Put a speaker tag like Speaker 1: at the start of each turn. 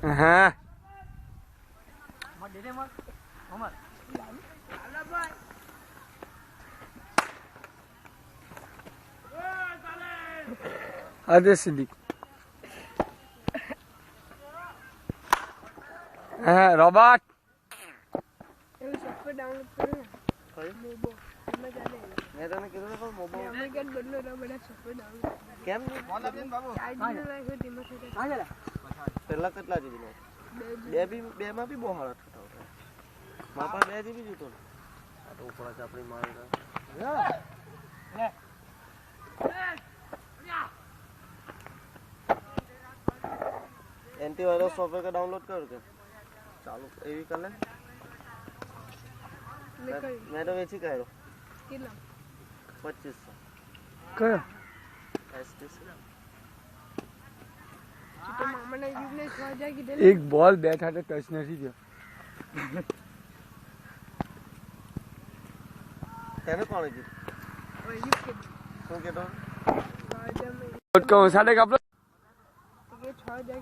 Speaker 1: હા અરે સિદ્દીક હા રોબોટ
Speaker 2: એવું સોફ્ટવેર ડાઉનલોડ કરો મોબો એમાં ચાલે
Speaker 3: મેં તને કીધું ને પણ મોબાઈલ
Speaker 2: એપ્લિકેશન બદલો તો બધા સોફ્ટવેર ડાઉનલોડ
Speaker 3: કેમ
Speaker 2: બાબુ
Speaker 3: પહેલા કેટલા જીબી નો બે માં બી બહુ હારા થતા હતા મારા પાસે 2 જીબી જોતો આ તો ઉપર જ આપણી મારી एंटीवायरस सॉफ्टवेयर का डाउनलोड कर के चालू एवी कर ले मैं तो वेची कह रहा
Speaker 2: કેટલા
Speaker 3: 2500
Speaker 1: કયો
Speaker 3: एसटीसी
Speaker 2: તો મામાના યુગને 6000 કીધેલ
Speaker 1: એક બોલ બેટ હાથે ટચ નથી થયો
Speaker 3: तेरे कौन है जी
Speaker 2: ઓય યુગ કે
Speaker 3: શું કેતો
Speaker 2: તો
Speaker 1: કહું સાથે કપડો
Speaker 2: કે 6000